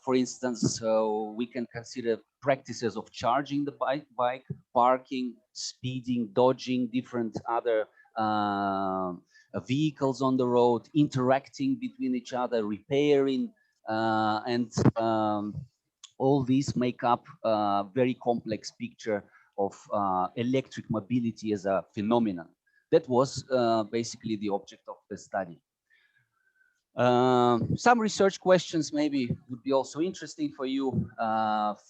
For instance, we can consider practices of charging the bike, parking, speeding, dodging different other vehicles on the road, interacting between each other, repairing, and all these make up a very complex picture of electric mobility as a phenomenon. That was basically the object of the study. Some research questions maybe would be also interesting for you.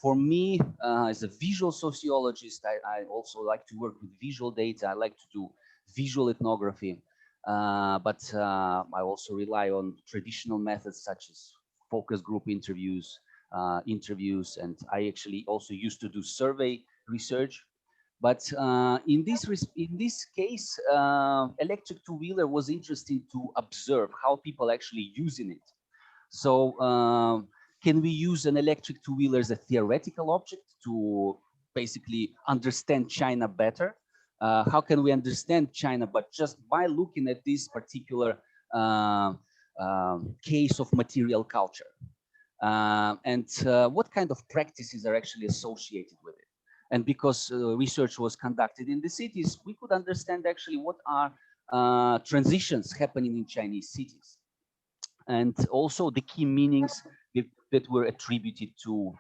For me, as a visual sociologist, I also like to work with visual data. I like to do visual ethnography, but I also rely on traditional methods such as focus group interviews, and I actually also used to do survey research. But in this case, electric two-wheeler was interesting to observe how people actually using it. So can we use an electric two-wheeler as a theoretical object to basically understand China better? How can we understand China, but just by looking at this particular case of material culture? And what kind of practices are actually associated with it? And because research was conducted in the cities, we could understand actually what are transitions happening in Chinese cities. And also the key meanings that were attributed to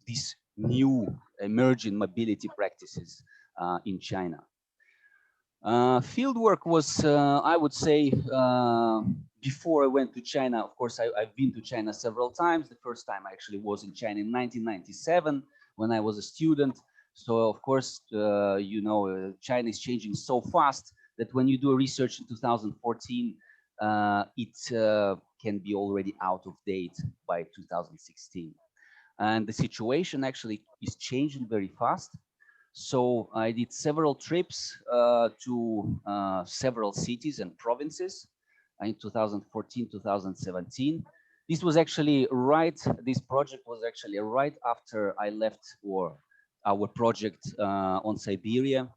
these new emerging mobility practices in China. Fieldwork was, I would say, before I went to China. Of course, I've been to China several times. The first time I actually was in China in 1997 when I was a student. So, of course, you know, China is changing so fast that when you do a research in 2014, it can be already out of date by 2016. And the situation actually is changing very fast. So I did several trips to several cities and provinces in 2014, 2017. This was actually this project was actually right after I left our project on Siberia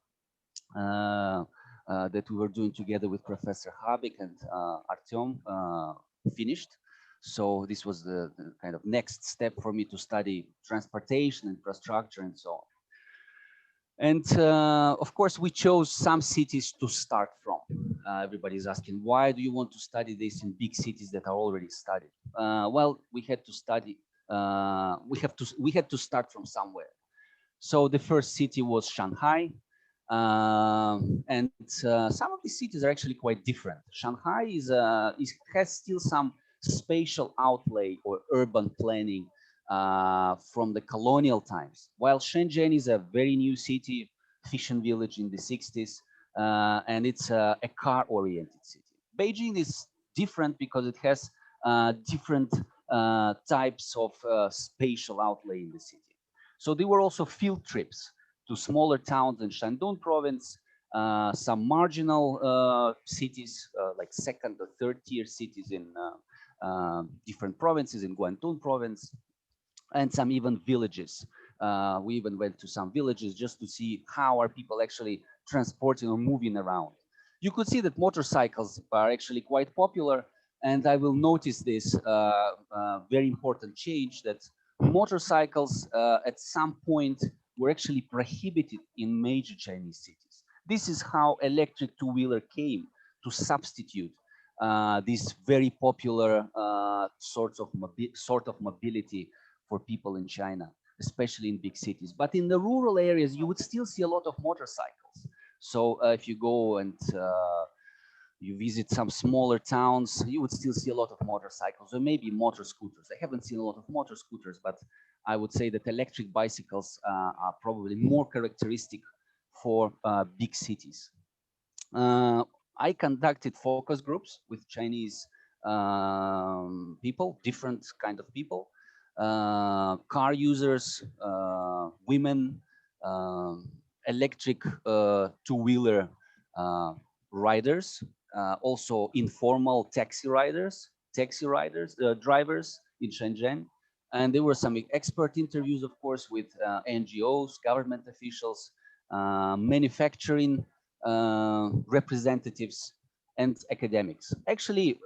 that we were doing together with Professor Habik and Artyom finished. So this was the kind of next step for me to study transportation, infrastructure, and so on. And of course, we chose some cities to start from. Everybody's asking, why do you want to study this in big cities that are already studied? Well, we had to study. We had to start from somewhere. So the first city was Shanghai, and some of these cities are actually quite different. Shanghai has still some spatial outlay or urban planning from the colonial times, while Shenzhen is a very new city, fishing village in the 60s, and it's a car-oriented city. Beijing is different because it has different types of spatial outlay in the city. So there were also field trips to smaller towns in Shandong province, some marginal cities like second or third tier cities in different provinces in Guangdong province, and some even villages. We even went to some villages just to see how are people actually transporting or moving around. You could see that motorcycles are actually quite popular, and I will notice this very important change that motorcycles at some point were actually prohibited in major Chinese cities. This is how electric two-wheeler came to substitute this very popular sort of mobility for people in China, especially in big cities. But in the rural areas, you would still see a lot of motorcycles. So if you go and you visit some smaller towns, you would still see a lot of motorcycles or maybe motor scooters. I haven't seen a lot of motor scooters, but I would say that electric bicycles are probably more characteristic for big cities. I conducted focus groups with Chinese people, different kind of people, car users, women, electric two-wheeler riders, also informal taxi drivers in Shenzhen. And there were some expert interviews, of course, with NGOs, government officials, manufacturing representatives, and academics. Actually,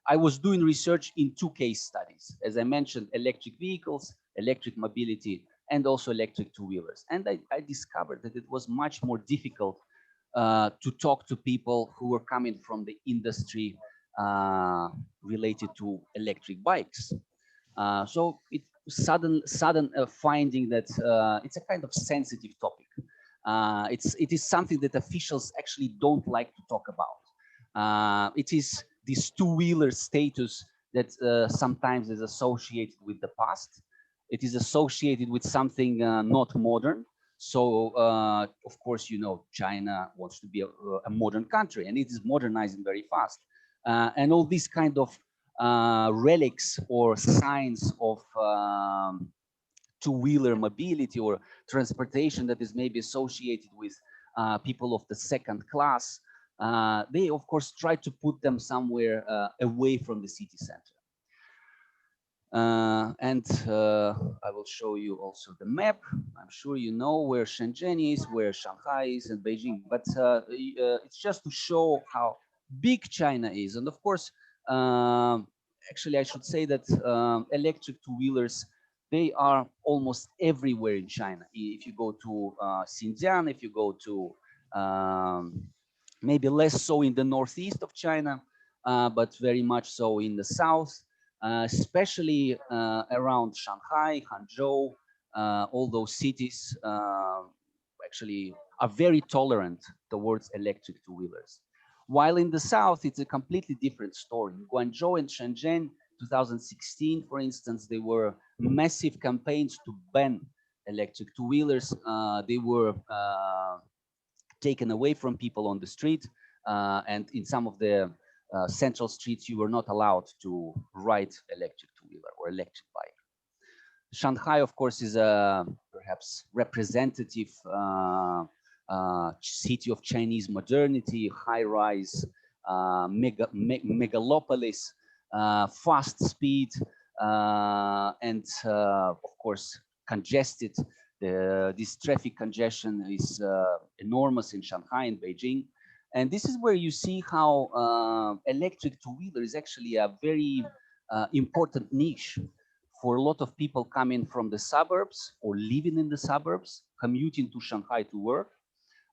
I was doing research in 2 case studies, as I mentioned, electric vehicles, electric mobility, and also electric two-wheelers. And I discovered that it was much more difficult to talk to people who were coming from the industry related to electric bikes. So it's sudden finding that it's a kind of sensitive topic. It is something that officials actually don't like to talk about. It is this two-wheeler status that sometimes is associated with the past. It is associated with something not modern. So, of course, you know, China wants to be a modern country, and it is modernizing very fast. And all these kind of relics or signs of two-wheeler mobility or transportation that is maybe associated with people of the second class, they of course try to put them somewhere away from the city center. I will show you also the map. I'm sure you know where Shenzhen is, where Shanghai is, and Beijing. But it's just to show how big China is. And of course, actually, I should say that electric two-wheelers, they are almost everywhere in China. If you go to Xinjiang, if you go to maybe less so in the northeast of China, but very much so in the south. Especially around Shanghai, Hangzhou, all those cities actually are very tolerant towards electric two-wheelers. While in the south, it's a completely different story. In Guangzhou and Shenzhen, 2016, for instance, there were massive campaigns to ban electric two-wheelers. They were taken away from people on the street, and in some of the central streets, you were not allowed to ride electric two-wheeler or electric bike. Shanghai, of course, is a perhaps representative city of Chinese modernity, high-rise, megalopolis, fast speed, and of course, congested. This traffic congestion is enormous in Shanghai and Beijing. And this is where you see how electric two-wheeler is actually a very important niche for a lot of people coming from the suburbs or living in the suburbs, commuting to Shanghai to work.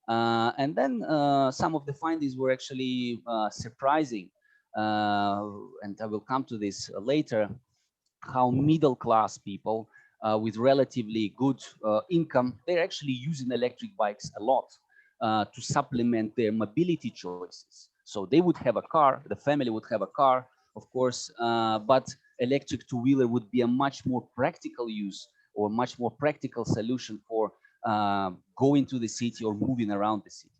And then some of the findings were actually surprising. And I will come to this later, how middle-class people with relatively good income, they're actually using electric bikes a lot. To supplement their mobility choices. So they would have a car, the family would have a car, of course, but electric two-wheeler would be a much more practical use or much more practical solution for going to the city or moving around the city.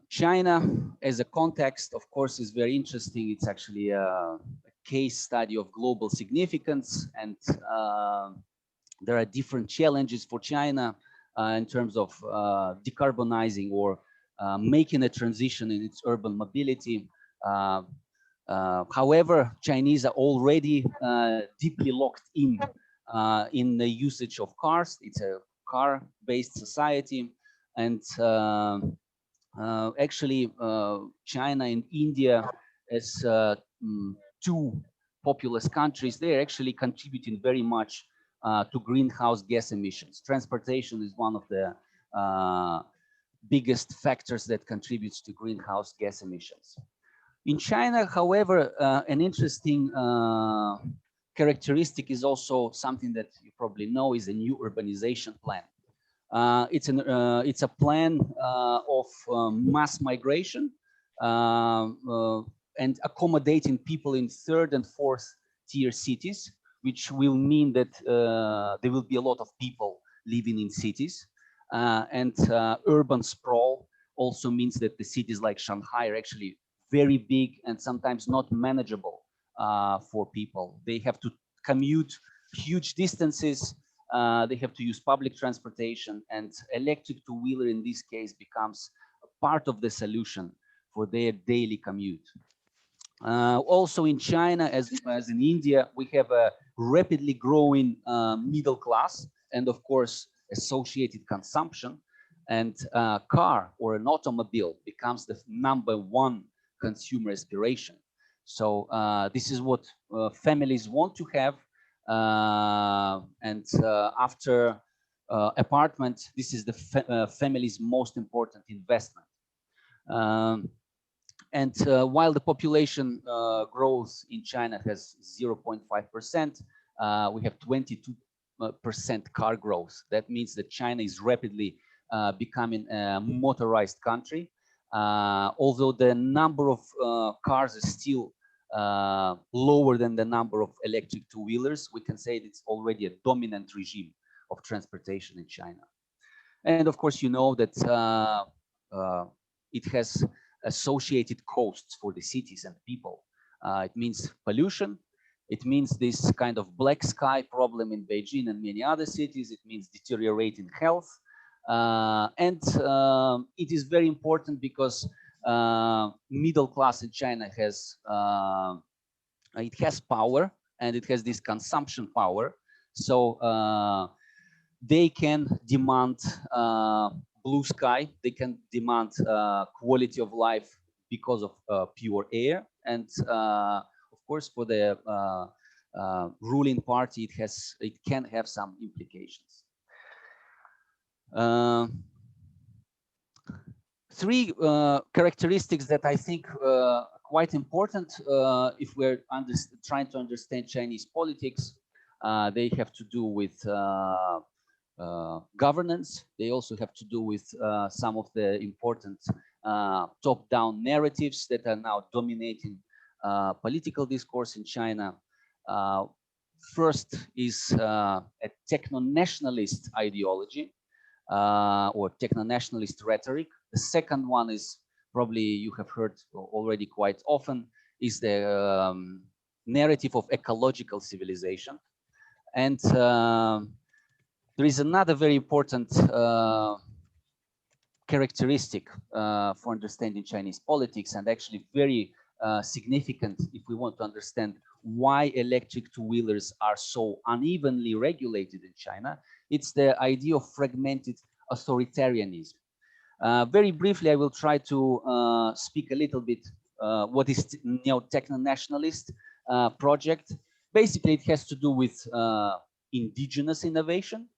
China as a context, of course, is very interesting. It's actually a case study of global significance, and there are different challenges for China in terms of decarbonizing or making a transition in its urban mobility. However, Chinese are already deeply locked in the usage of cars. It's a car-based society, and actually, China and India as two populous countries, they're actually contributing very much to greenhouse gas emissions. Transportation is one of the biggest factors that contributes to greenhouse gas emissions. In China, however, an interesting characteristic is also something that you probably know is a new urbanization plan. It's a plan of mass migration and accommodating people in third and fourth tier cities, which will mean that there will be a lot of people living in cities. And urban sprawl also means that the cities like Shanghai are actually very big and sometimes not manageable for people. They have to commute huge distances. They have to use public transportation, and electric two-wheeler in this case becomes a part of the solution for their daily commute. Also in China, as in India, we have a rapidly growing middle class and of course associated consumption, and car or an automobile becomes the #1 consumer aspiration. So this is what families want to have, and after apartment, this is the family's most important investment. And while the population growth in China has 0.5%, we have 22% car growth. That means that China is rapidly becoming a motorized country. Although the number of cars is still lower than the number of electric two-wheelers, we can say it's already a dominant regime of transportation in China. And of course, you know that it has associated costs for the cities and people. It means pollution. It means this kind of black sky problem in Beijing and many other cities. It means deteriorating health. And it is very important because middle class in China has power, and it has this consumption power. So they can demand blue sky, they can demand quality of life because of pure air, and of course for the ruling party it can have some implications. Three characteristics that I think quite important if we're trying to understand Chinese politics. They have to do with governance. They also have to do with some of the important top-down narratives that are now dominating political discourse in China. First is a techno-nationalist ideology or techno-nationalist rhetoric. The second one is probably you have heard already quite often, is the narrative of ecological civilization. And there is another very important characteristic for understanding Chinese politics, and actually very significant if we want to understand why electric two-wheelers are so unevenly regulated in China. It's the idea of fragmented authoritarianism. Very briefly, I will try to speak a little bit what is techno-nationalist project. Basically, it has to do with indigenous innovation.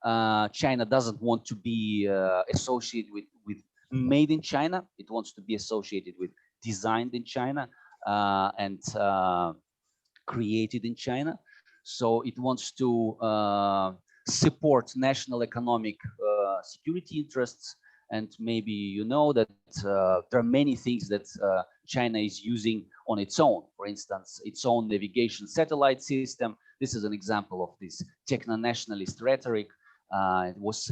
China doesn't want to be associated with made in China. It wants to be associated with designed in China and created in China. So it wants to support national economic security interests. And maybe you know that there are many things that China is using on its own. For instance, its own navigation satellite system. This is an example of this techno-nationalist rhetoric. It was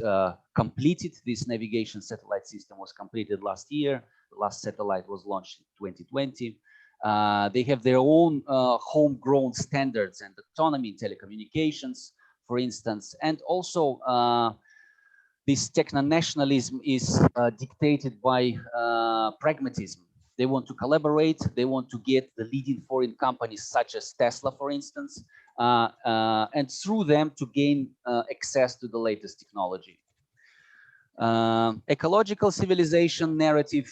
completed, this navigation satellite system was completed last year. The last satellite was launched in 2020. They have their own homegrown standards and autonomy in telecommunications, for instance. And also, this techno-nationalism is dictated by pragmatism. They want to collaborate. They want to get the leading foreign companies such as Tesla, for instance, and through them to gain access to the latest technology. Ecological civilization narrative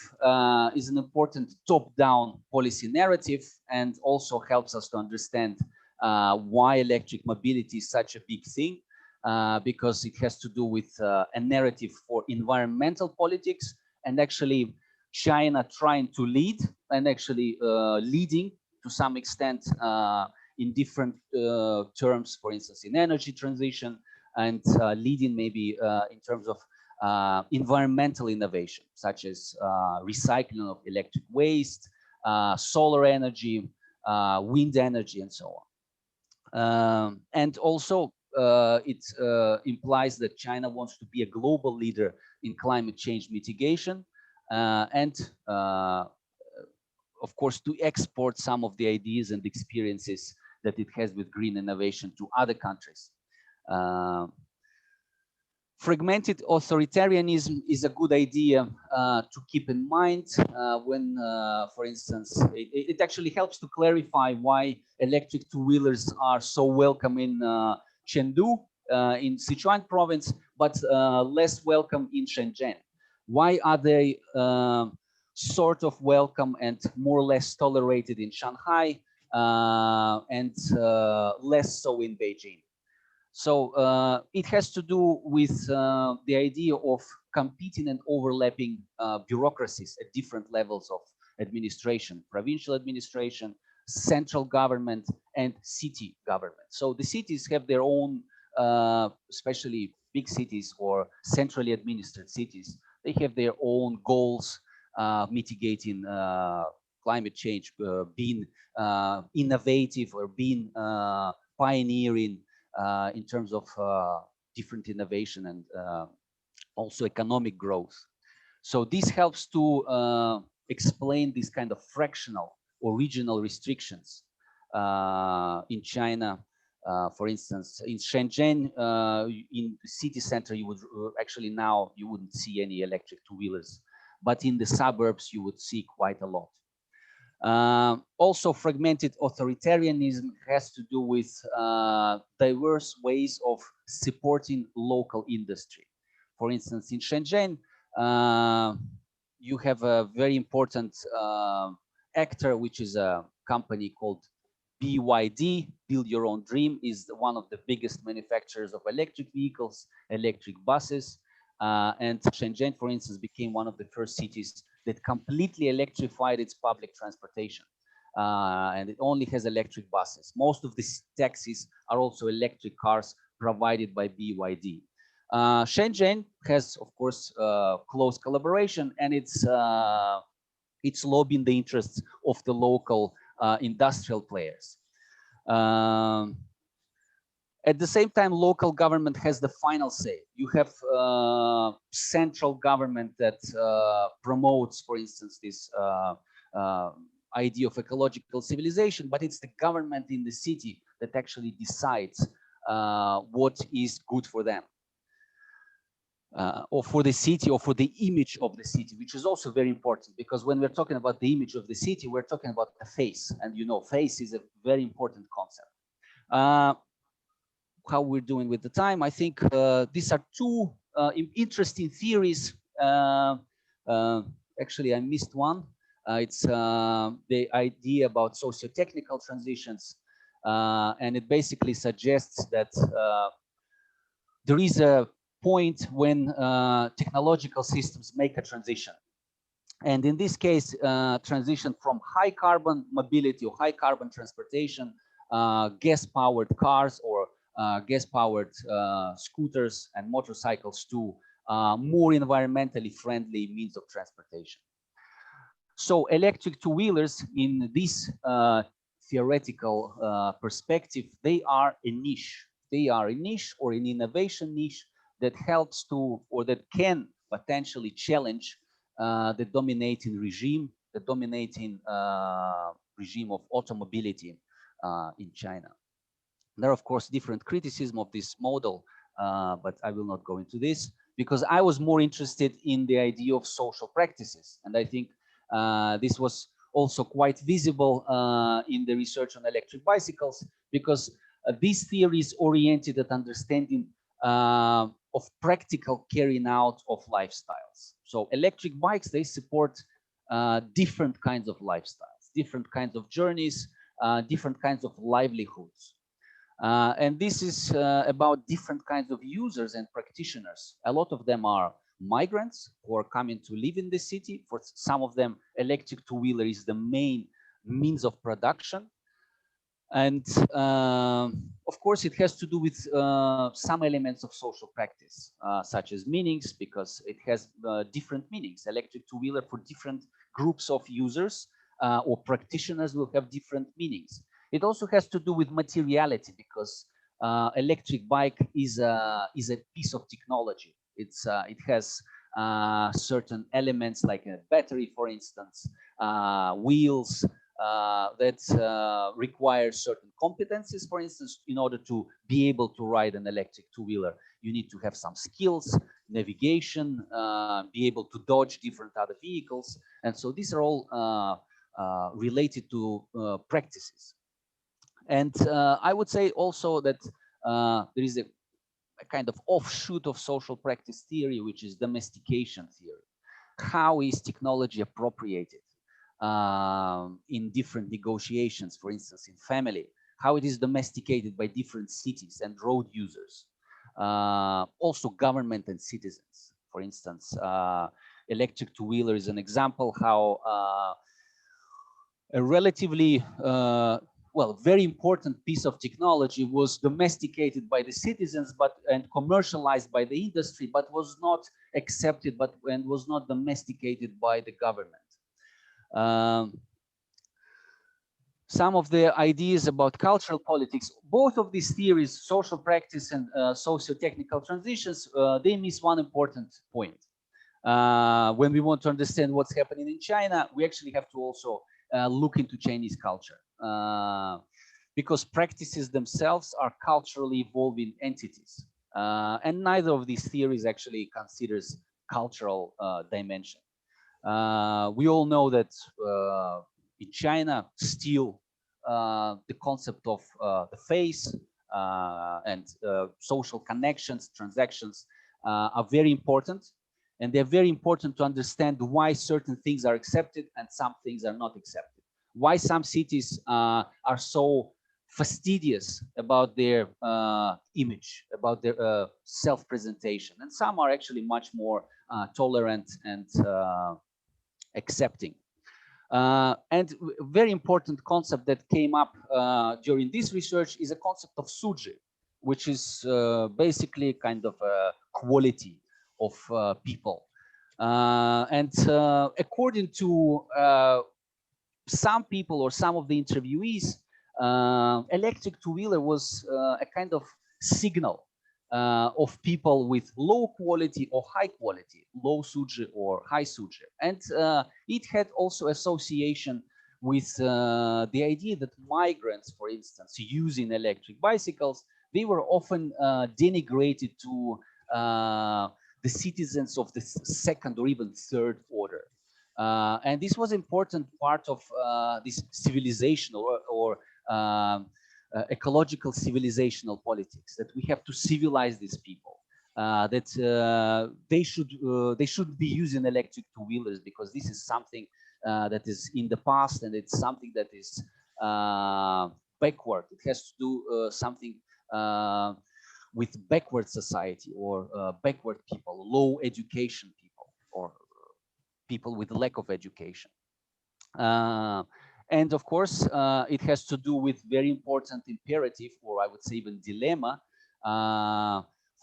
is an important top-down policy narrative, and also helps us to understand why electric mobility is such a big thing, because it has to do with a narrative for environmental politics, and actually China trying to lead, and actually leading to some extent in different terms, for instance, in energy transition, and leading maybe in terms of environmental innovation, such as recycling of electric waste, solar energy, wind energy, and so on. And also, it implies that China wants to be a global leader in climate change mitigation, and of course, to export some of the ideas and experiences that it has with green innovation to other countries. Fragmented authoritarianism is a good idea to keep in mind when, for instance, it actually helps to clarify why electric two-wheelers are so welcome in Chengdu, in Sichuan province, but less welcome in Shenzhen. Why are they sort of welcome and more or less tolerated in Shanghai, and less so in Beijing. So it has to do with the idea of competing and overlapping bureaucracies at different levels of administration: provincial administration, central government, and city government. So the cities have their own, especially big cities or centrally administered cities, they have their own goals, mitigating climate change, being innovative, or being pioneering in terms of different innovation and also economic growth. So this helps to explain this kind of fractional or regional restrictions in China. For instance, in Shenzhen, in the city center, you would actually now you wouldn't see any electric two-wheelers, but in the suburbs you would see quite a lot. Also, fragmented authoritarianism has to do with diverse ways of supporting local industry. For instance, in Shenzhen, you have a very important actor, which is a company called BYD, Build Your Own Dream, is one of the biggest manufacturers of electric vehicles, electric buses. And Shenzhen, for instance, became one of the first cities that completely electrified its public transportation. And it only has electric buses. Most of the taxis are also electric cars provided by BYD. Shenzhen has, of course, close collaboration, and it's lobbying the interests of the local industrial players. At the same time, local government has the final say. You have central government that promotes, for instance, this idea of ecological civilization, but it's the government in the city that actually decides what is good for them. Or for the city, or for the image of the city, which is also very important, because when we're talking about the image of the city, we're talking about the face, and you know, face is a very important concept. How we're doing with the time, I think these are two interesting theories. Actually, I missed one. It's the idea about socio-technical transitions, and it basically suggests that there is a point when technological systems make a transition. And in this case, transition from high carbon mobility or high carbon transportation, gas-powered cars or gas-powered scooters and motorcycles to more environmentally friendly means of transportation. So electric two-wheelers in this theoretical perspective, they are a niche. They are a niche or an innovation niche that helps to, or that can potentially challenge the dominating regime, the dominating regime of automobility in China. There are, of course, different criticism of this model, but I will not go into this because I was more interested in the idea of social practices. And I think this was also quite visible in the research on electric bicycles, because this theory is oriented at understanding of practical carrying out of lifestyles. So electric bikes, they support different kinds of lifestyles, different kinds of journeys, different kinds of livelihoods. And this is about different kinds of users and practitioners. A lot of them are migrants who are coming to live in the city. For some of them, electric two-wheeler is the main means of production. And of course, it has to do with some elements of social practice, such as meanings, because it has different meanings. Electric two-wheeler for different groups of users or practitioners will have different meanings. It also has to do with materiality, because electric bike is a piece of technology. It has certain elements like a battery, for instance, wheels, that require certain competencies. For instance, in order to be able to ride an electric two-wheeler, you need to have some skills, navigation, be able to dodge different other vehicles. And so these are all related to practices. And I would say also that there is a kind of offshoot of social practice theory, which is domestication theory. how is technology appropriated in different negotiations, for instance, in family, how it is domesticated by different cities and road users, also government and citizens. For instance, electric two-wheeler is an example how a relatively very important piece of technology was domesticated by the citizens, and commercialized by the industry, but was not accepted, and was not domesticated by the government. Some of the ideas about cultural politics, both of these theories, social practice and socio-technical transitions, they miss one important point. When we want to understand what's happening in China, we actually have to also look into Chinese culture, because practices themselves are culturally evolving entities, and neither of these theories actually considers cultural dimension. We all know that in China, still the concept of the face and social connections, transactions are very important. And they're very important to understand why certain things are accepted and some things are not accepted. Why some cities are so fastidious about their image, about their self-presentation, and some are actually much more tolerant and accepting. And a very important concept that came up during this research is a concept of suji, which is basically kind of a quality of people. And according to some people or some of the interviewees, electric two-wheeler was a kind of signal of people with low quality or high quality, low suji or high suji. And it had also association with the idea that migrants, for instance, using electric bicycles, they were often denigrated to the citizens of the second or even third order. And this was important part of this civilizational or ecological civilizational politics, that we have to civilize these people, that they shouldn't be using electric two-wheelers because this is something that is in the past, and it's something that is backward. It has to do something with backward society or backward people, low education people, or people with lack of education. And of course, it has to do with very important imperative, or I would say even dilemma,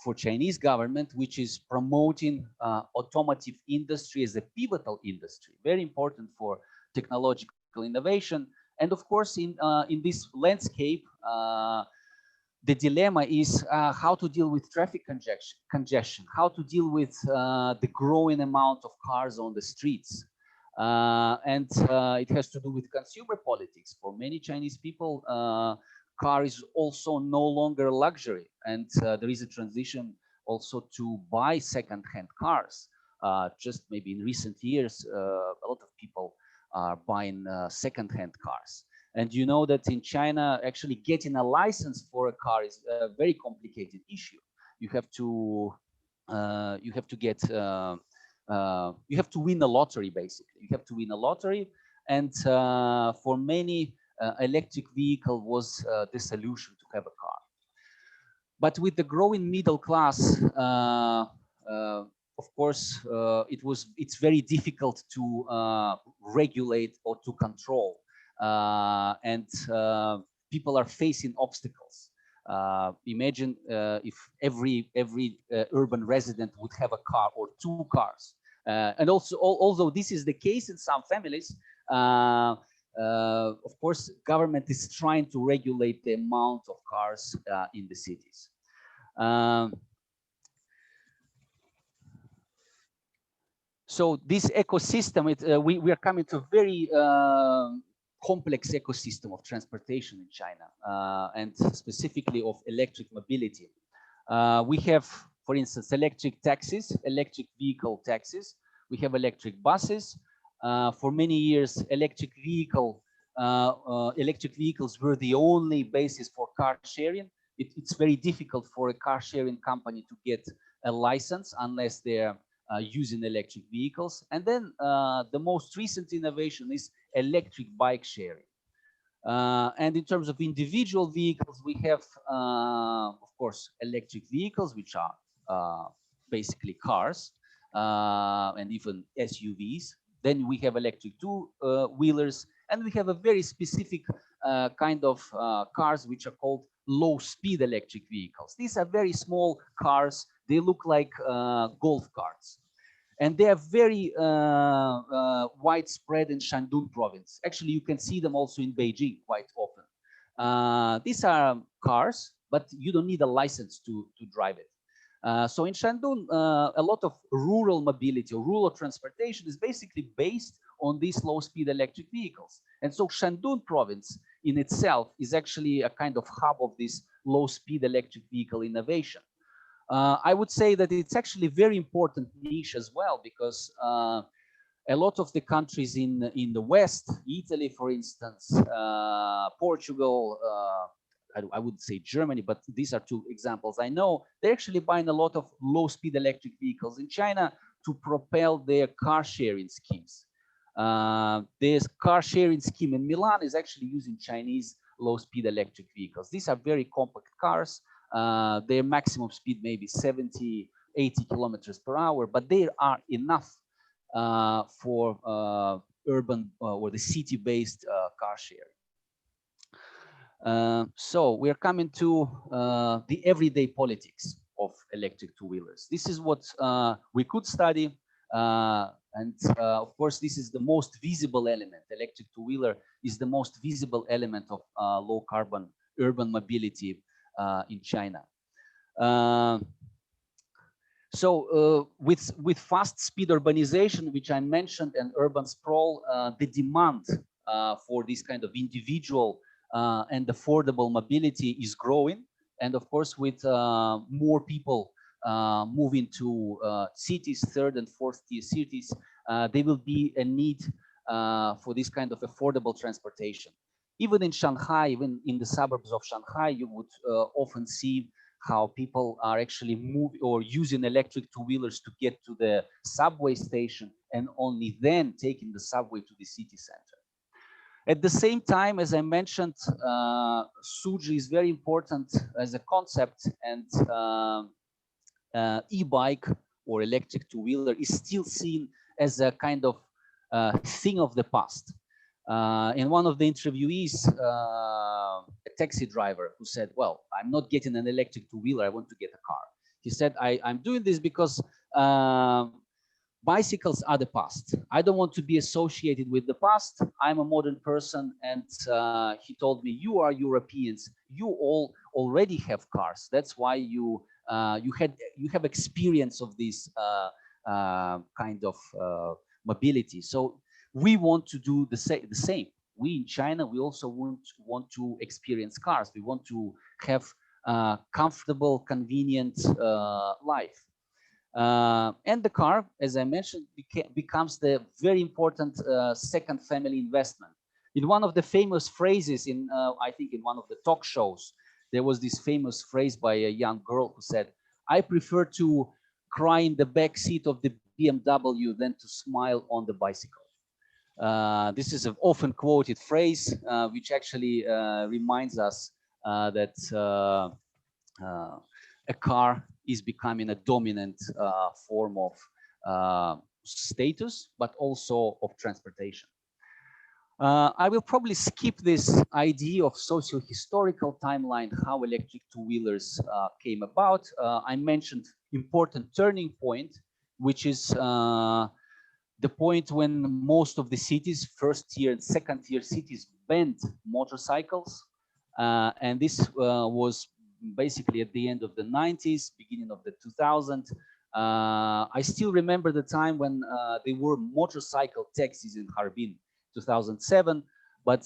for Chinese government, which is promoting automotive industry as a pivotal industry, very important for technological innovation. And of course, in this landscape, the dilemma is how to deal with traffic congestion, how to deal with the growing amount of cars on the streets. And it has to do with consumer politics. For many Chinese people, car is also no longer a luxury, and there is a transition also to buy second-hand cars. Just maybe in recent years, a lot of people are buying second-hand cars. And you know that in China, actually getting a license for a car is a very complicated issue. You have to get you have to win a lottery, basically. You have to win a lottery, and for many, electric vehicle was the solution to have a car. But with the growing middle class, of course, it's very difficult to regulate or to control, and people are facing obstacles. Imagine if every urban resident would have a car or two cars. And also, although this is the case in some families, of course, government is trying to regulate the amount of cars in the cities. So this ecosystem, we are coming to a very complex ecosystem of transportation in China, and specifically of electric mobility. We have, for instance, electric taxis, electric vehicle taxis. We have electric buses. For many years, electric vehicles were the only basis for car sharing. It's very difficult for a car sharing company to get a license unless they're using electric vehicles. And then the most recent innovation is electric bike sharing. And in terms of individual vehicles, we have, of course, electric vehicles, which are basically cars and even SUVs. Then we have electric two-wheelers, and we have a very specific kind of cars which are called low-speed electric vehicles. These are very small cars. They look like golf carts. And they are very widespread in Shandong province. Actually, you can see them also in Beijing quite often. These are cars, but you don't need a license to drive it. So in Shandong, a lot of rural mobility or rural transportation is basically based on these low-speed electric vehicles. And so Shandong province in itself is actually a kind of hub of this low-speed electric vehicle innovation. I would say that it's actually a very important niche as well, because a lot of the countries in the West, Italy, for instance, Portugal, I wouldn't say Germany, but these are two examples I know, they're actually buying a lot of low-speed electric vehicles in China to propel their car sharing schemes. This car sharing scheme in Milan is actually using Chinese low-speed electric vehicles. These are very compact cars. Their maximum speed may be 70, 80 kilometers per hour, but they are enough for urban or the city-based car sharing. So we're coming to the everyday politics of electric two-wheelers. This is what we could study. And of course, this is the most visible element. Electric two-wheeler is the most visible element of low carbon urban mobility in China. With fast speed urbanization, which I mentioned, and urban sprawl, the demand for this kind of individual and affordable mobility is growing. And of course, with more people moving to cities, third and fourth tier cities, there will be a need for this kind of affordable transportation. Even in Shanghai, even in the suburbs of Shanghai, you would often see how people are actually moving or using electric two-wheelers to get to the subway station and only then taking the subway to the city center. At the same time, as I mentioned, Suji is very important as a concept, and e-bike or electric two-wheeler is still seen as a kind of thing of the past. In one of the interviewees, a taxi driver who said, well, I'm not getting an electric two-wheeler, I want to get a car. He said, I'm doing this because bicycles are the past. I don't want to be associated with the past. I'm a modern person. And he told me, you are Europeans. You all already have cars. That's why you have experience of this kind of mobility. So we want to do the same. We in China, we also want to experience cars. We want to have comfortable, convenient life. And the car, as I mentioned, becomes the very important second family investment. In one of the famous phrases in, I think in one of the talk shows, there was this famous phrase by a young girl who said, I prefer to cry in the back seat of the BMW than to smile on the bicycle. This is an often quoted phrase, which actually reminds us that a car is becoming a dominant form of status, but also of transportation. I will probably skip this idea of socio-historical timeline, how electric two-wheelers came about. I mentioned important turning point, which is the point when most of the cities, first tier and second tier cities, banned motorcycles. And this was basically at the end of the 90s, beginning of the 2000s. I still remember the time when there were motorcycle taxis in Harbin, 2007. But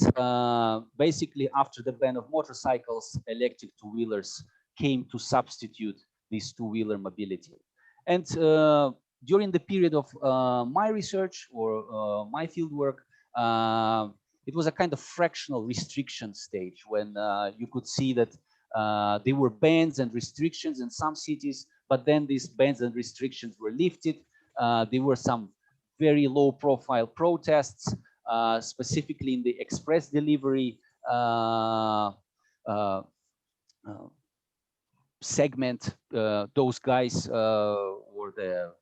basically after the ban of motorcycles, electric two-wheelers came to substitute this two-wheeler mobility. And during the period of my research or my fieldwork, it was a kind of fractional restriction stage when you could see that there were bans and restrictions in some cities, but then these bans and restrictions were lifted. There were some very low profile protests, specifically in the express delivery segment. Those guys were the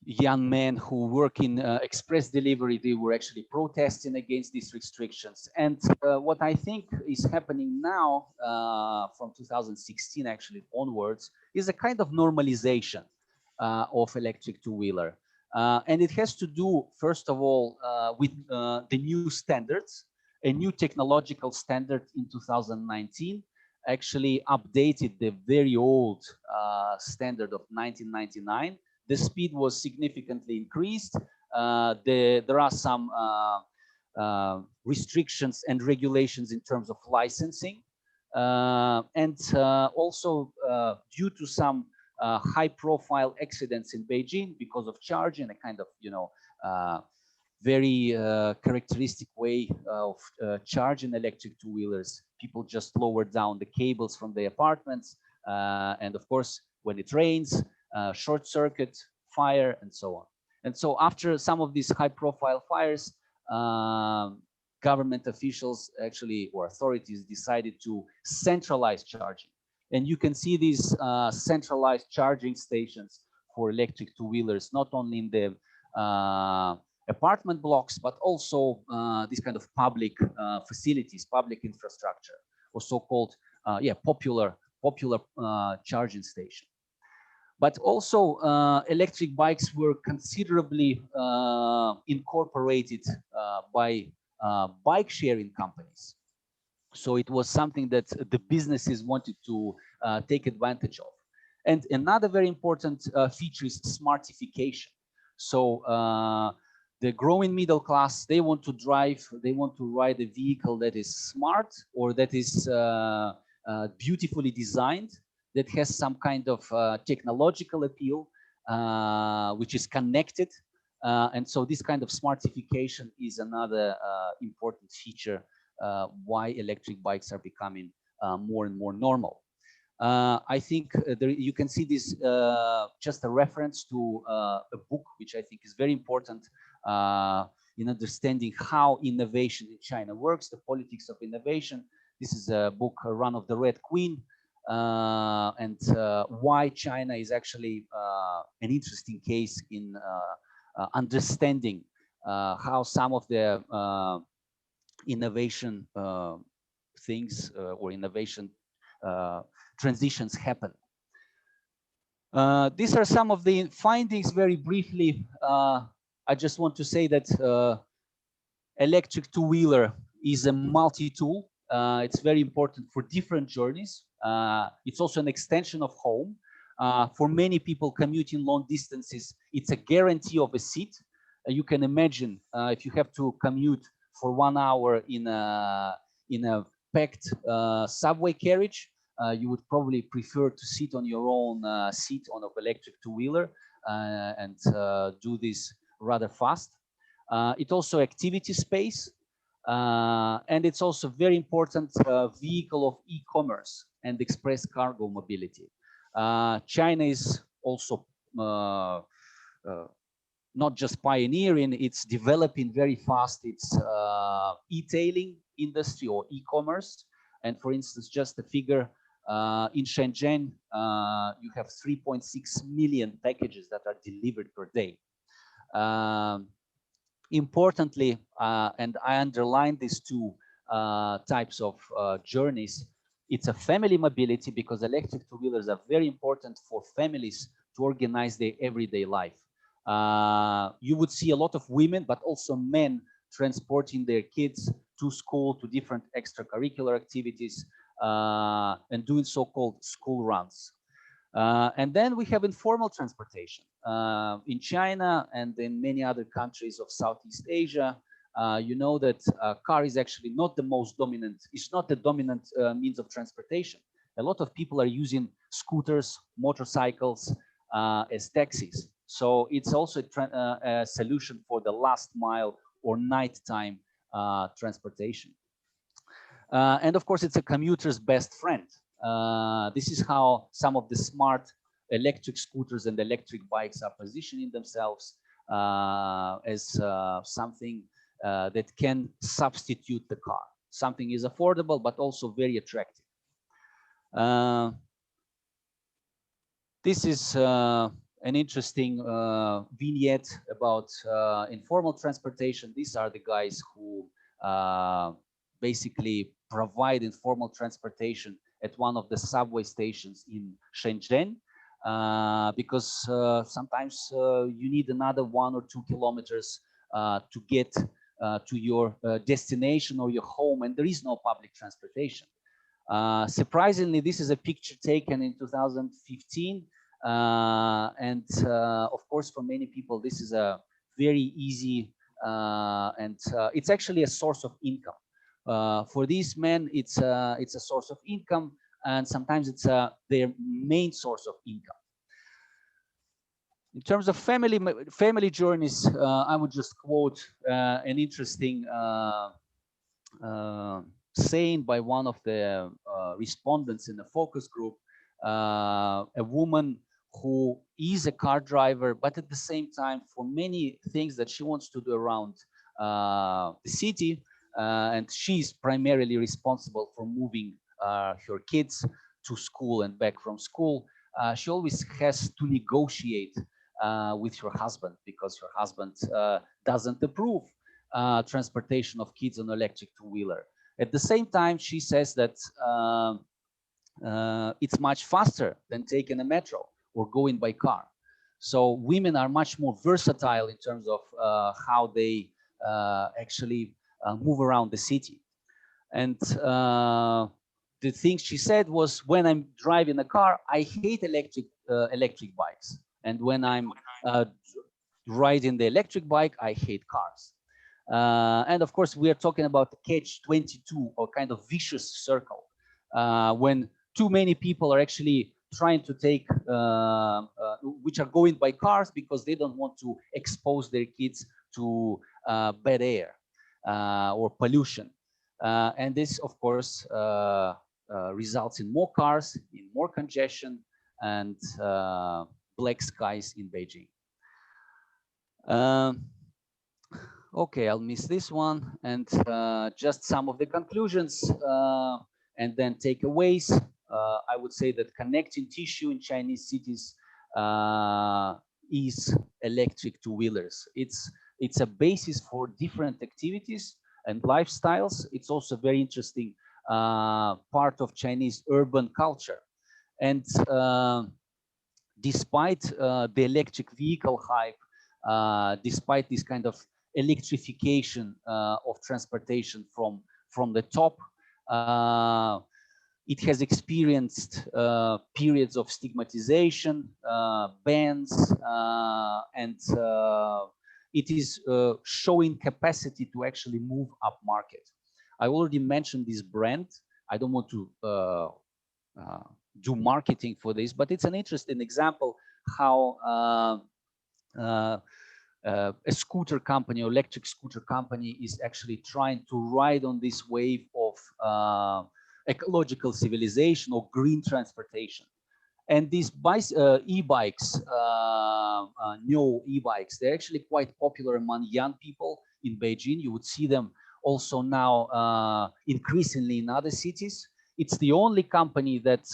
young men who work in express delivery. They were actually protesting against these restrictions. And what I think is happening now from 2016 actually onwards is a kind of normalization of electric two-wheeler. And it has to do, first of all, with the new standards. A new technological standard in 2019 actually updated the very old standard of 1999. The speed was significantly increased. There are some restrictions and regulations in terms of licensing. And also due to some high-profile accidents in Beijing because of charging, a kind of, very characteristic way of charging electric two-wheelers. People just lower down the cables from the apartments. And of course, when it rains, short circuit, fire, and so on. And so after some of these high-profile fires, government officials actually, or authorities, decided to centralize charging. And you can see these centralized charging stations for electric two-wheelers, not only in the apartment blocks, but also these kind of public facilities, public infrastructure, or so-called popular charging station. But also electric bikes were considerably incorporated by bike sharing companies. So it was something that the businesses wanted to take advantage of. And another very important feature is smartification. So the growing middle class, they want to ride a vehicle that is smart, or that is beautifully designed, that has some kind of technological appeal, which is connected. And so this kind of smartification is another important feature why electric bikes are becoming more and more normal. I think you can see this just a reference to a book, which I think is very important in understanding how innovation in China works, the politics of innovation. This is a book, Run of the Red Queen, and why China is actually an interesting case in understanding how some of the innovation things or innovation transitions happen. These are some of the findings very briefly. I just want to say that electric two-wheeler is a multi-tool. It's very important for different journeys. It's also an extension of home. For many people commuting long distances, it's a guarantee of a seat. You can imagine if you have to commute for 1 hour in a packed subway carriage, you would probably prefer to sit on your own seat on an electric two-wheeler and do this rather fast. It also activity space, and it's also very important vehicle of e-commerce and express cargo mobility. China is also not just pioneering, it's developing very fast its e-tailing industry or e-commerce. And for instance, just a figure, in Shenzhen, you have 3.6 million packages that are delivered per day. Importantly, and I underline these two types of journeys, it's a family mobility, because electric two-wheelers are very important for families to organize their everyday life. You would see a lot of women, but also men transporting their kids to school, to different extracurricular activities, and doing so-called school runs. And then we have informal transportation. In China and in many other countries of Southeast Asia, you know that car is actually not the most dominant, it's not the dominant means of transportation. A lot of people are using scooters, motorcycles as taxis. So it's also a solution for the last mile or nighttime transportation. And of course, it's a commuter's best friend. This is how some of the smart electric scooters and electric bikes are positioning themselves as something that can substitute the car. Something is affordable, but also very attractive. This is an interesting vignette about informal transportation. These are the guys who basically provide informal transportation at one of the subway stations in Shenzhen, because sometimes you need another 1 or 2 kilometers to get to your destination or your home, and there is no public transportation. Surprisingly, this is a picture taken in 2015, and of course, for many people, this is a very easy and it's actually a source of income. For these men, it's a source of income, and sometimes it's their main source of income. In terms of family journeys, I would just quote an interesting saying by one of the respondents in the focus group, a woman who is a car driver, but at the same time, for many things that she wants to do around the city, and she's primarily responsible for moving her kids to school and back from school, she always has to negotiate with her husband, because her husband doesn't approve transportation of kids on electric two-wheeler. At the same time, she says that it's much faster than taking a metro or going by car. So women are much more versatile in terms of how they actually move around the city. And the thing she said was, when I'm driving a car, I hate electric bikes. And when I'm riding the electric bike, I hate cars. And of course, we are talking about the catch-22, or kind of vicious circle, when too many people are actually trying to take, which are going by cars because they don't want to expose their kids to bad air or pollution. And this, of course, results in more cars, in more congestion, and black skies in Beijing. Okay, I'll miss this one, and just some of the conclusions and then takeaways. I would say that connecting tissue in Chinese cities is electric two-wheelers. It's a basis for different activities and lifestyles. It's also very interesting part of Chinese urban culture. And despite the electric vehicle hype, despite this kind of electrification of transportation from the top, it has experienced periods of stigmatization, bans, and it is showing capacity to actually move up market. I already mentioned this brand. I don't want to do marketing for this, but it's an interesting example how a scooter company, or electric scooter company, is actually trying to ride on this wave of ecological civilization or green transportation. And these e-bikes, new e-bikes, they're actually quite popular among young people in Beijing. You would see them also now increasingly in other cities. It's the only company that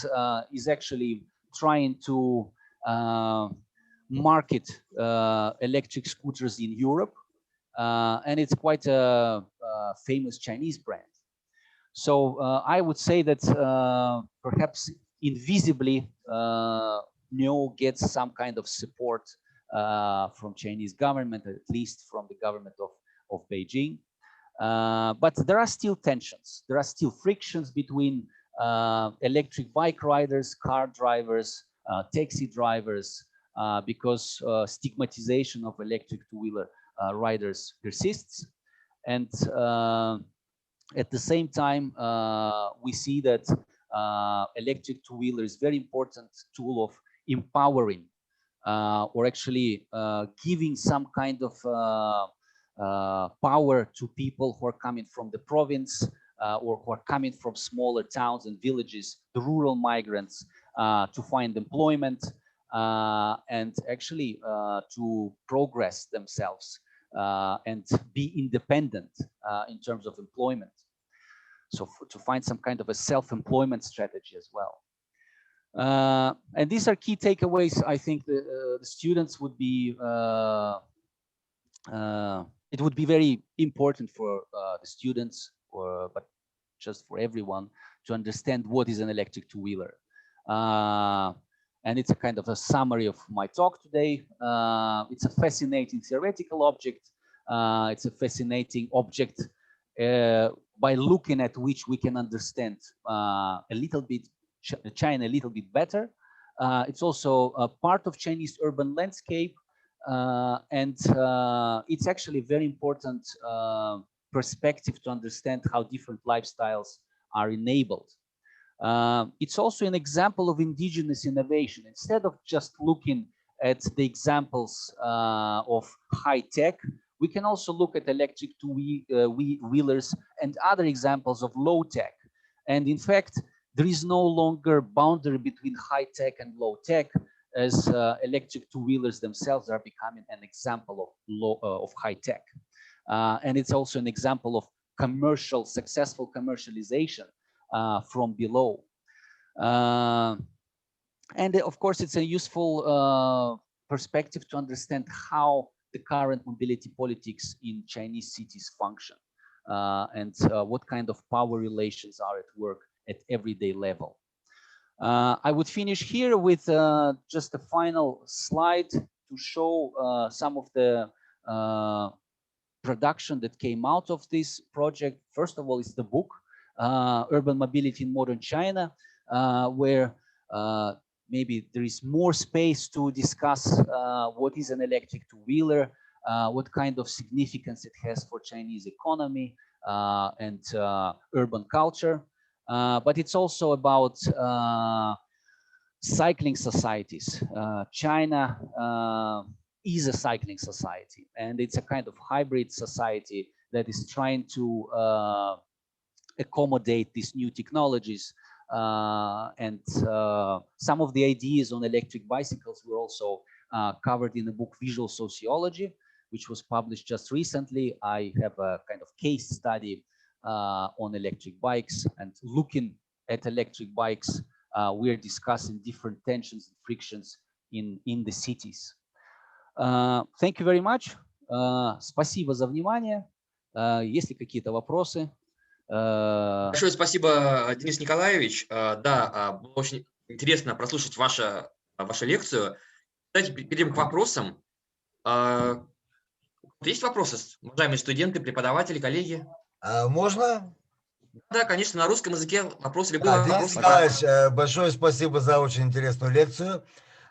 is actually trying to market electric scooters in Europe, and it's quite a famous Chinese brand. So I would say that perhaps invisibly, NIO gets some kind of support from Chinese government, at least from the government of Beijing. But there are still tensions. There are still frictions between electric bike riders, car drivers, taxi drivers, because stigmatization of electric two-wheeler riders persists. And at the same time, we see that electric two-wheeler is very important tool of empowering or actually giving some kind of power to people who are coming from the province or who are coming from smaller towns and villages, the rural migrants, to find employment. and actually to progress themselves and be independent in terms of employment. So to find some kind of a self-employment strategy as well. And these are key takeaways. I think the students would be, it would be very important for the students, but just for everyone, to understand what is an electric two-wheeler. And it's a kind of a summary of my talk today. It's a fascinating theoretical object. It's a fascinating object by looking at which we can understand a little bit China a little bit better. It's also a part of Chinese urban landscape, and it's actually a very important perspective to understand how different lifestyles are enabled. It's also an example of indigenous innovation. Instead of just looking at the examples of high tech, we can also look at electric two-wheelers and other examples of low tech. And in fact, there is no longer boundary between high tech and low tech, as electric two-wheelers themselves are becoming an example of high tech. And it's also an example of successful commercialization from below. And of course, it's a useful perspective to understand how the current mobility politics in Chinese cities function and what kind of power relations are at work at everyday level. I would finish here with just a final slide to show some of the production that came out of this project. First of all, it's the book, Urban Mobility in Modern China, where maybe there is more space to discuss what is an electric two-wheeler, what kind of significance it has for Chinese economy and urban culture. But it's also about cycling societies. China is a cycling society, and it's a kind of hybrid society that is trying to accommodate these new technologies. And some of the ideas on electric bicycles were also covered in the book Visual Sociology, which was published just recently. I have a kind of case study on electric bikes, and looking at electric bikes, we're discussing different tensions and frictions in the cities. Thank you very much. Спасибо за внимание. Есть ли какие-то вопросы? Большое спасибо, Денис Николаевич. Да, было очень интересно прослушать вашу лекцию. Давайте перейдем к вопросам. Есть вопросы, уважаемые студенты, преподаватели, коллеги? Можно? Да, конечно, на русском языке вопросы любые. Денис Николаевич, большое спасибо за очень интересную лекцию.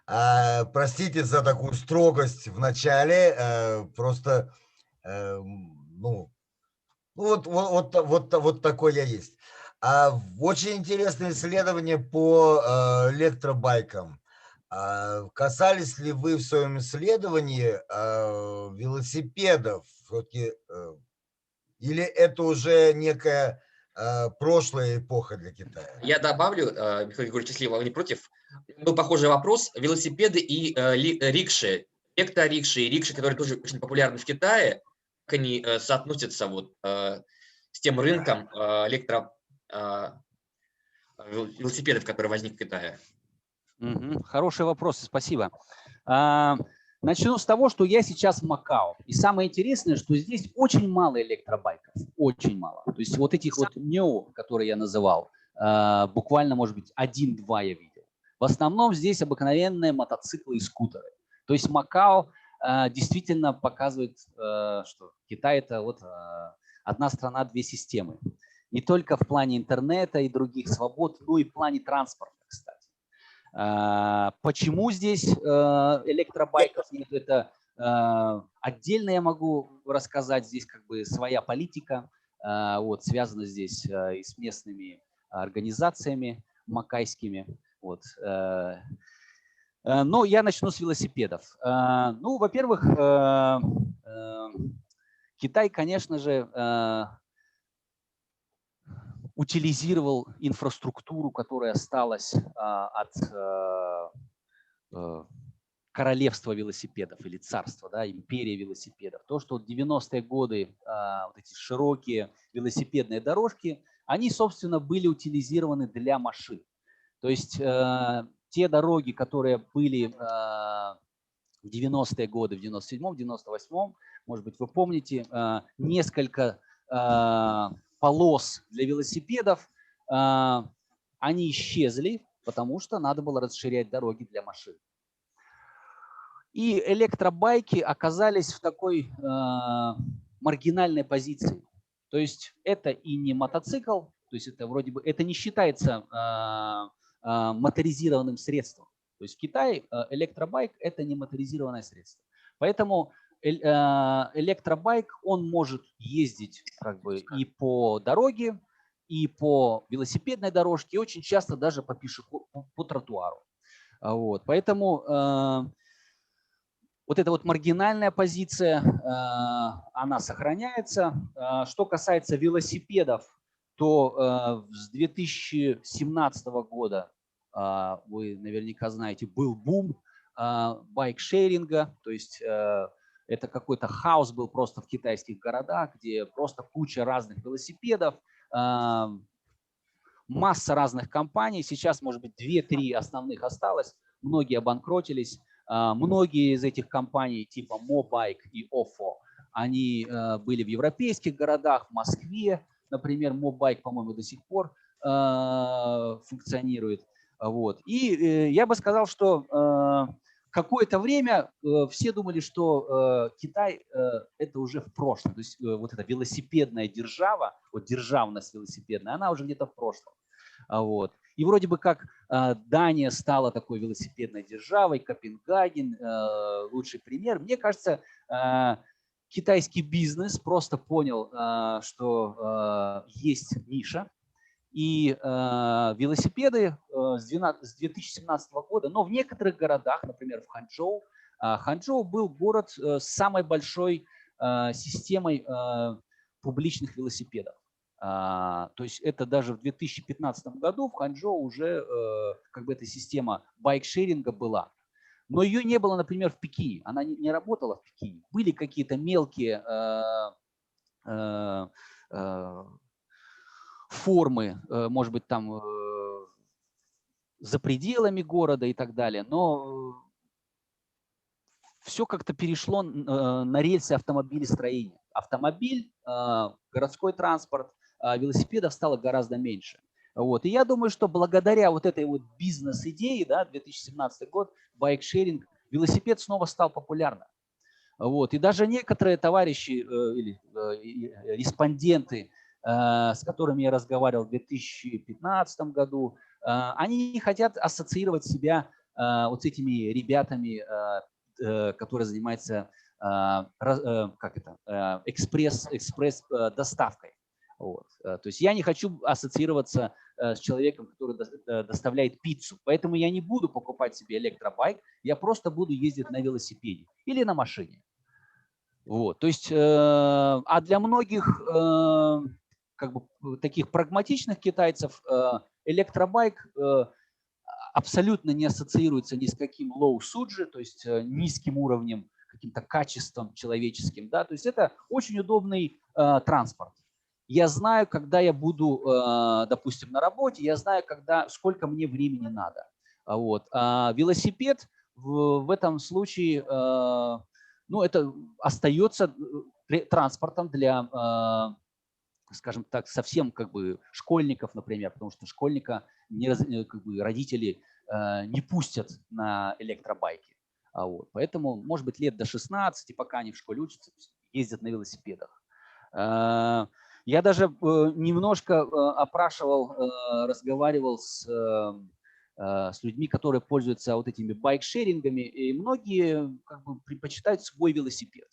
Простите за такую строгость в начале, просто, ну, вот такой я есть. Очень интересное исследование по электробайкам. Касались ли вы в своем исследовании велосипедов? Или это уже некая прошлая эпоха для Китая? Я добавлю, Михаил Григорьевич, если вы не против, был похожий вопрос. Велосипеды и рикши, электрорикши и рикши, которые тоже очень популярны в Китае, как они соотносятся вот с тем рынком велосипедов, который возник в Китае? Хорошие вопросы, спасибо. Начну с того, что я сейчас в Макао. И самое интересное, что здесь очень мало электробайков. Очень мало. То есть вот этих вот нео, которые я называл, буквально, может быть, 1-2 я видел. В основном здесь обыкновенные мотоциклы и скутеры. То есть Макао действительно показывает, что Китай – это вот одна страна, две системы. Не только в плане интернета и других свобод, но и в плане транспорта, кстати. Почему здесь электробайков нет, это отдельно я могу рассказать. Здесь как бы своя политика, вот, связана здесь и с местными организациями макайскими. Вот. Но я начну с велосипедов. Ну, во-первых, Китай, конечно же, утилизировал инфраструктуру, которая осталась от королевство велосипедов или царство, да, империя велосипедов. То, что в 90-е годы вот эти широкие велосипедные дорожки, они, собственно, были утилизированы для машин. То есть те дороги, которые были в 90-е годы, в 97-м, 98-м, может быть, вы помните, несколько полос для велосипедов, они исчезли, потому что надо было расширять дороги для машин. И электробайки оказались в такой маргинальной позиции. То есть это и не мотоцикл, то есть это вроде бы, это не считается моторизированным средством. То есть в Китае электробайк – это не моторизированное средство. Поэтому электробайк, он может ездить как бы и по дороге, и по велосипедной дорожке, и очень часто даже по тротуару. Вот. Поэтому вот эта вот маргинальная позиция, она сохраняется. Что касается велосипедов, то с 2017 года, вы наверняка знаете, был бум байк-шеринга, то есть это какой-то хаос был просто в китайских городах, где просто куча разных велосипедов, масса разных компаний. Сейчас, может быть, 2-3 основных осталось, многие обанкротились. Многие из этих компаний типа Mobike и Ofo, они были в европейских городах, в Москве, например, Mobike, по-моему, до сих пор функционирует. Вот. И я бы сказал, что какое-то время все думали, что Китай это уже в прошлом. То есть вот эта велосипедная держава, вот державность велосипедная, она уже где-то в прошлом. Вот. И вроде бы как Дания стала такой велосипедной державой, Копенгаген лучший пример. Мне кажется, китайский бизнес просто понял, что есть ниша, и велосипеды с 2017 года, но в некоторых городах, например, в Ханчжоу, Ханчжоу был город с самой большой системой публичных велосипедов. То есть это даже в 2015 году в Ханчжоу уже как бы эта система байк-шеринга была. Но ее не было, например, в Пекине. Она не работала в Пекине. Были какие-то мелкие формы, может быть, там за пределами города и так далее. Но все как-то перешло на рельсы автомобилестроения. Автомобиль, городской транспорт, велосипедов стало гораздо меньше. Вот. И я думаю, что благодаря вот этой вот бизнес-идее, да, 2017 год, байк-шеринг, велосипед снова стал популярным. Вот. И даже некоторые товарищи или респонденты, с которыми я разговаривал в 2015 году, они не хотят ассоциировать себя вот с этими ребятами, которые занимаются экспресс-доставкой. Вот. То есть я не хочу ассоциироваться с человеком, который доставляет пиццу. Поэтому я не буду покупать себе электробайк, я просто буду ездить на велосипеде или на машине. Вот. То есть, а для многих как бы, таких прагматичных китайцев электробайк абсолютно не ассоциируется ни с каким low suji, то есть низким уровнем, каким-то качеством человеческим. Да? То есть это очень удобный транспорт. Я знаю, когда я буду, допустим, на работе, я знаю, сколько мне времени надо. Вот. А велосипед в этом случае, ну, это остается транспортом для, скажем так, совсем как бы школьников, например, потому что школьника как бы родители не пустят на электробайке. Вот. Поэтому, может быть, лет до 16, пока они в школе учатся, ездят на велосипедах. Я даже немножко опрашивал, разговаривал с людьми, которые пользуются вот этими байк-шерингами, и многие как бы предпочитают свой велосипед.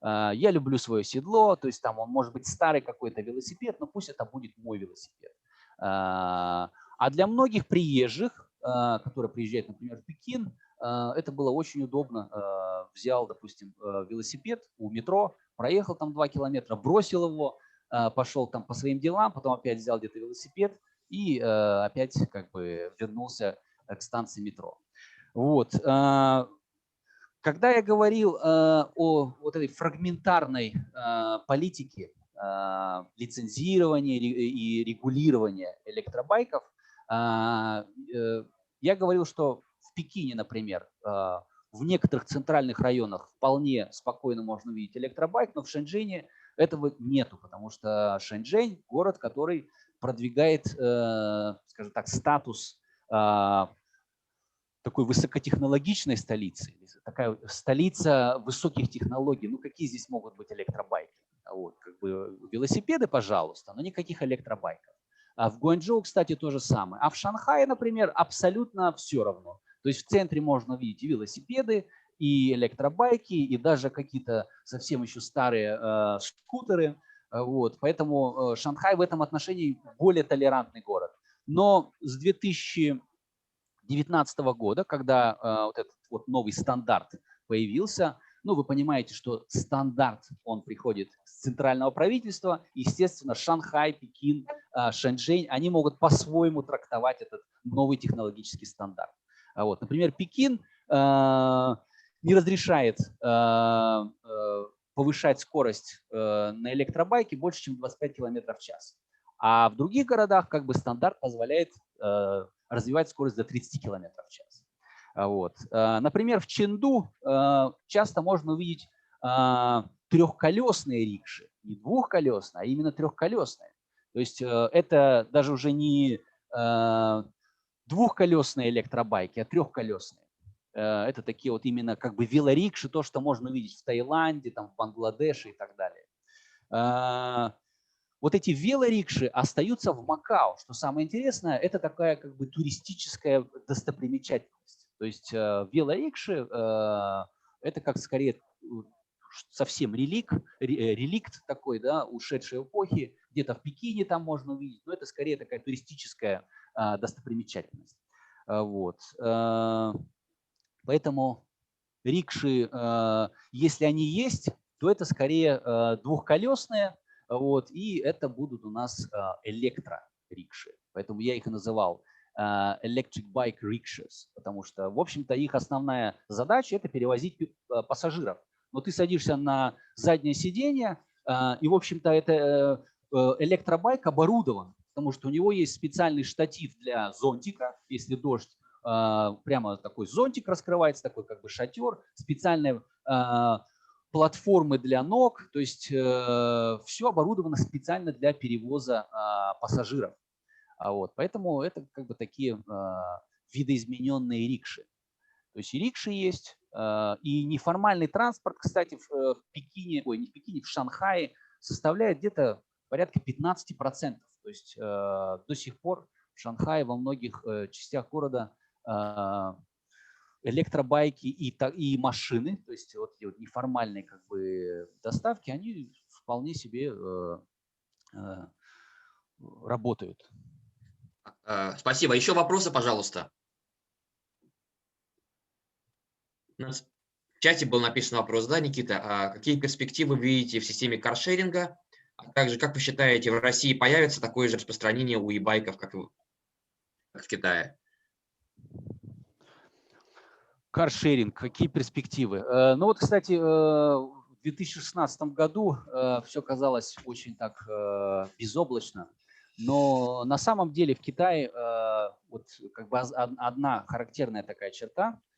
Я люблю свое седло, то есть там он может быть старый какой-то велосипед, но пусть это будет мой велосипед. А для многих приезжих, которые приезжают, например, в Пекин, это было очень удобно. Взял, допустим, велосипед у метро, проехал там 2 километра, бросил его, пошел там по своим делам, потом опять взял где-то велосипед и опять как бы вернулся к станции метро. Вот. Когда я говорил о вот этой фрагментарной политике лицензирования и регулирования электробайков, я говорил, что в Пекине, например, в некоторых центральных районах вполне спокойно можно увидеть электробайк, но в Шэньчжэне этого нету, потому что Шэньчжэнь – город, который продвигает, скажем так, статус такой высокотехнологичной столицы, такая столица высоких технологий. Ну, какие здесь могут быть электробайки? Вот, как бы велосипеды, пожалуйста, но никаких электробайков. А в Гуанчжоу, кстати, то же самое. А в Шанхае, например, абсолютно все равно. То есть в центре можно увидеть и велосипеды, и электробайки, и даже какие-то совсем еще старые скутеры. Вот. Поэтому Шанхай в этом отношении более толерантный город. Но с 2019 года, когда вот этот вот новый стандарт появился, ну, вы понимаете, что стандарт, он приходит с центрального правительства, естественно, Шанхай, Пекин, Шэньчжэнь, они могут по-своему трактовать этот новый технологический стандарт. Вот. Например, Пекин не разрешает повышать скорость на электробайке больше, чем 25 км в час. А в других городах как бы стандарт позволяет развивать скорость до 30 км в час. Вот. Например, в Чэнду часто можно увидеть трехколесные рикши, не двухколесные, а именно трехколесные. То есть это даже уже не двухколесные электробайки, а трехколесные. Это такие вот именно как бы велорикши, то, что можно увидеть в Таиланде, там, в Бангладеше и так далее. Вот эти велорикши остаются в Макао. Что самое интересное, это такая как бы туристическая достопримечательность. То есть велорикши это как скорее совсем реликт такой, да, ушедшей эпохи. Где-то в Пекине там можно увидеть, но это скорее такая туристическая достопримечательность. Вот. Поэтому рикши, если они есть, то это скорее двухколесные. Вот, и это будут у нас электрорикши. Поэтому я их и называл electric bike rickshaws, потому что, в общем-то, их основная задача – это перевозить пассажиров. Но ты садишься на заднее сиденье, и, в общем-то, это электробайк оборудован, потому что у него есть специальный штатив для зонтика, если дождь, прямо такой зонтик раскрывается, такой как бы шатер, специальные платформы для ног, то есть все оборудовано специально для перевоза пассажиров. Вот, поэтому это как бы такие видоизмененные рикши. То есть и рикши есть, и неформальный транспорт, кстати, в Пекине, ой, не в Пекине, в Шанхае составляет где-то порядка 15%. То есть до сих пор в Шанхае во многих частях города электробайки и машины, то есть вот эти вот неформальные как бы доставки, они вполне себе работают. Спасибо. Еще вопросы, пожалуйста. У нас в чате был написан вопрос, да, Никита, а какие перспективы вы видите в системе каршеринга? А также, как вы считаете, в России появится такое же распространение у e-байков, как в Китае? Каршеринг, какие перспективы? Ну вот, кстати, в 2016 году все казалось очень так безоблачно, но на самом деле в Китае вот как бы одна характерная такая черта –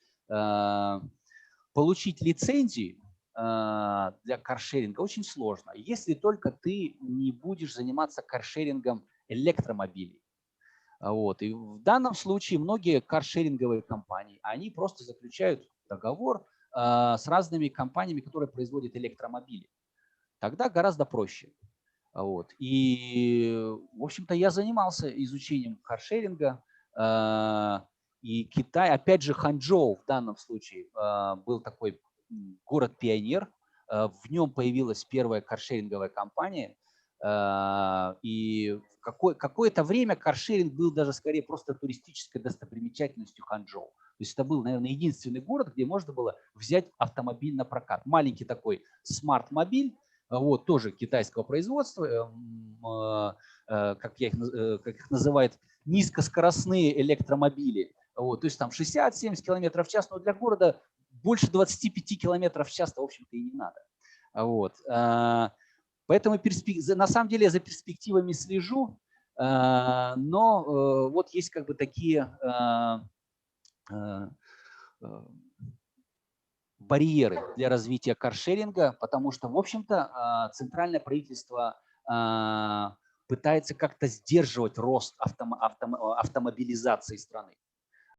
получить лицензию для каршеринга очень сложно, если только ты не будешь заниматься каршерингом электромобилей. Вот. И в данном случае многие каршеринговые компании, они просто заключают договор с разными компаниями, которые производят электромобили. Тогда гораздо проще. Вот. И, в общем-то, я занимался изучением каршеринга. И Китай, опять же, Ханчжоу в данном случае был такой город-пионер. В нем появилась первая каршеринговая компания. И какое-то время каршеринг был даже скорее просто туристической достопримечательностью Ханчжоу. То есть это был, наверное, единственный город, где можно было взять автомобиль на прокат. Маленький такой смарт-мобиль, вот, тоже китайского производства, как их называют, низкоскоростные электромобили. Вот, то есть там 60-70 километров в час, но для города больше 25 километров в час-то, в общем-то, и не надо. Вот. Поэтому на самом деле я за перспективами слежу, но вот есть как бы такие барьеры для развития каршеринга, потому что, в общем-то, центральное правительство пытается как-то сдерживать рост автомобилизации страны.